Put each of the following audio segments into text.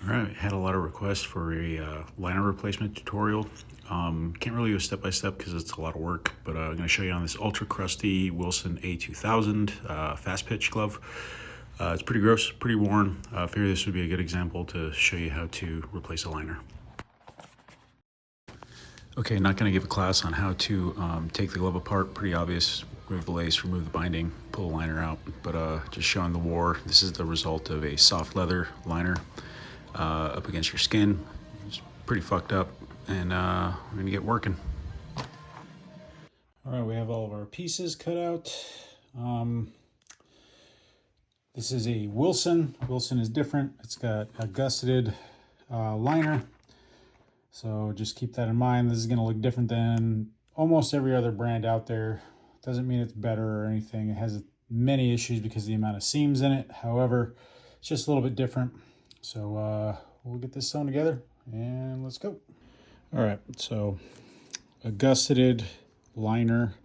All right, had a lot of requests for a liner replacement tutorial. Can't really go step by step because it's a lot of work, but I'm going to show you on this ultra crusty Wilson A2000 fast pitch glove. It's pretty gross, pretty worn. I figured this would be a good example to show you how to replace a liner. Okay, not going to give a class on how to take the glove apart. Pretty obvious. Remove the lace, remove the binding, pull the liner out. But just showing the war. This is the result of a soft leather liner up against your skin. It's pretty fucked up, and we're gonna get working. All right, we have all of our pieces cut out. This is a Wilson. Wilson is different. It's got a gusseted liner. So just keep that in mind. This is going to look different than almost every other brand out there. Doesn't mean it's better or anything. It has many issues because of the amount of seams in it. However, it's just a little bit different. So we'll get this sewn together and let's go. All right, so a gusseted liner.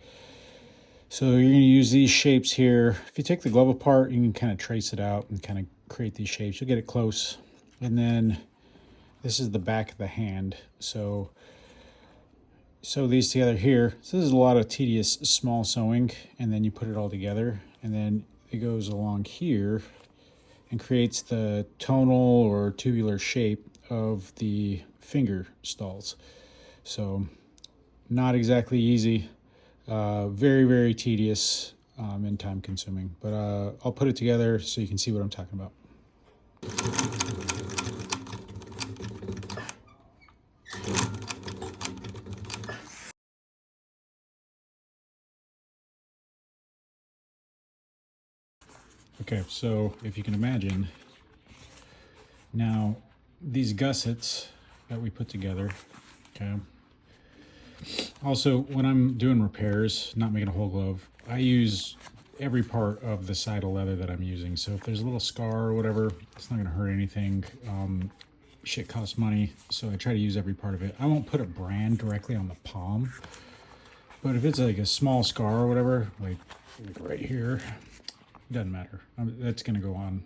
So you're going to use these shapes here. If you take the glove apart, you can kind of trace it out and kind of create these shapes. You'll get it close. And then this is the back of the hand. So sew these together here. So this is a lot of tedious small sewing, and then you put it all together, and then it goes along here and creates the tonal or tubular shape of the finger stalls. So not exactly easy, very, very tedious and time consuming, but I'll put it together so you can see what I'm talking about. Okay, so if you can imagine, now these gussets that we put together, okay. Also, when I'm doing repairs, not making a whole glove, I use every part of the side of leather that I'm using. So if there's a little scar or whatever, it's not gonna hurt anything. Shit costs money, so I try to use every part of it. I won't put a brand directly on the palm, but if it's like a small scar or whatever, like right here, doesn't matter. That's gonna go on.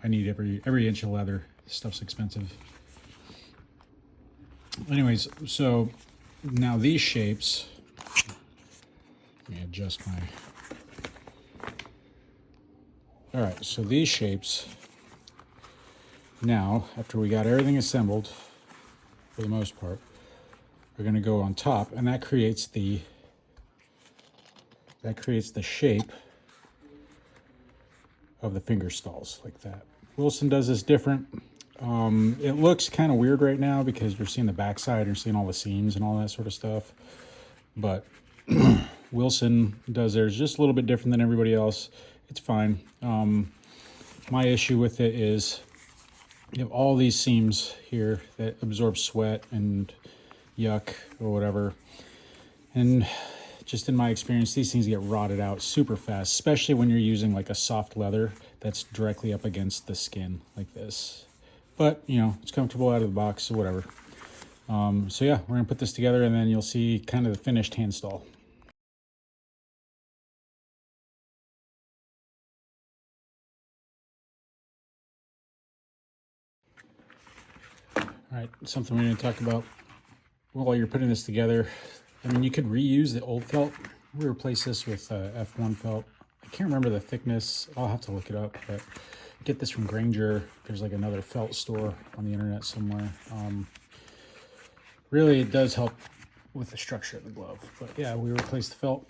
I need every inch of leather. This stuff's expensive. Anyways, so now these shapes, let me adjust my, all right, so these shapes, now, after we got everything assembled, for the most part, are gonna go on top, and that creates the shape of the finger stalls, like that. Wilson does this different. It looks kind of weird right now because you're seeing the backside, you're seeing all the seams and all that sort of stuff. But Wilson does theirs just a little bit different than everybody else. It's fine. My issue with it is you have all these seams here that absorb sweat and yuck or whatever. And just in my experience, these things get rotted out super fast, especially when you're using like a soft leather that's directly up against the skin like this. But, you know, it's comfortable out of the box, so whatever. So yeah, we're gonna put this together and then you'll see kind of the finished handstall. All right, something we're gonna talk about while you're putting this together. I mean, you could reuse the old felt. We replace this with F1 felt. I can't remember the thickness. I'll have to look it up, but get this from Granger. There's like another felt store on the internet somewhere. Really, it does help with the structure of the glove. But yeah, we replaced the felt,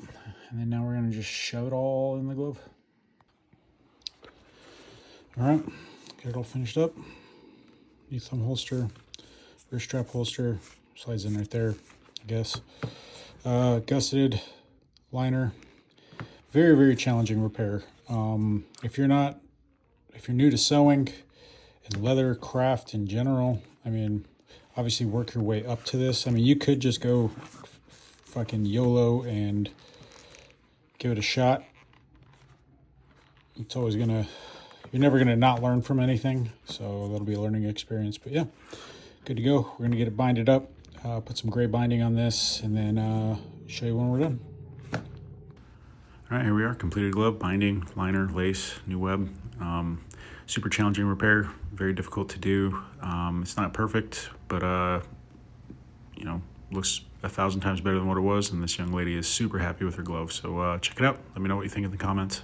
and then now we're gonna just shove it all in the glove. All right, get it all finished up. Knee thumb holster, wrist strap holster, slides in right there, I guess. Gusseted liner, very, very challenging repair. If you're new to sewing and leather craft in general, I mean, obviously work your way up to this. I mean, you could just go fucking YOLO and give it a shot. It's always you're never gonna not learn from anything. So that'll be a learning experience, but yeah, good to go. We're gonna get it binded up, put some gray binding on this, and then show you when we're done. All right, here we are, completed glove, binding, liner, lace, new web. super challenging repair, very difficult to do. It's not perfect, but you know, looks 1,000 times better than what it was, and this young lady is super happy with her glove. So check it out. Let me know what you think in the comments.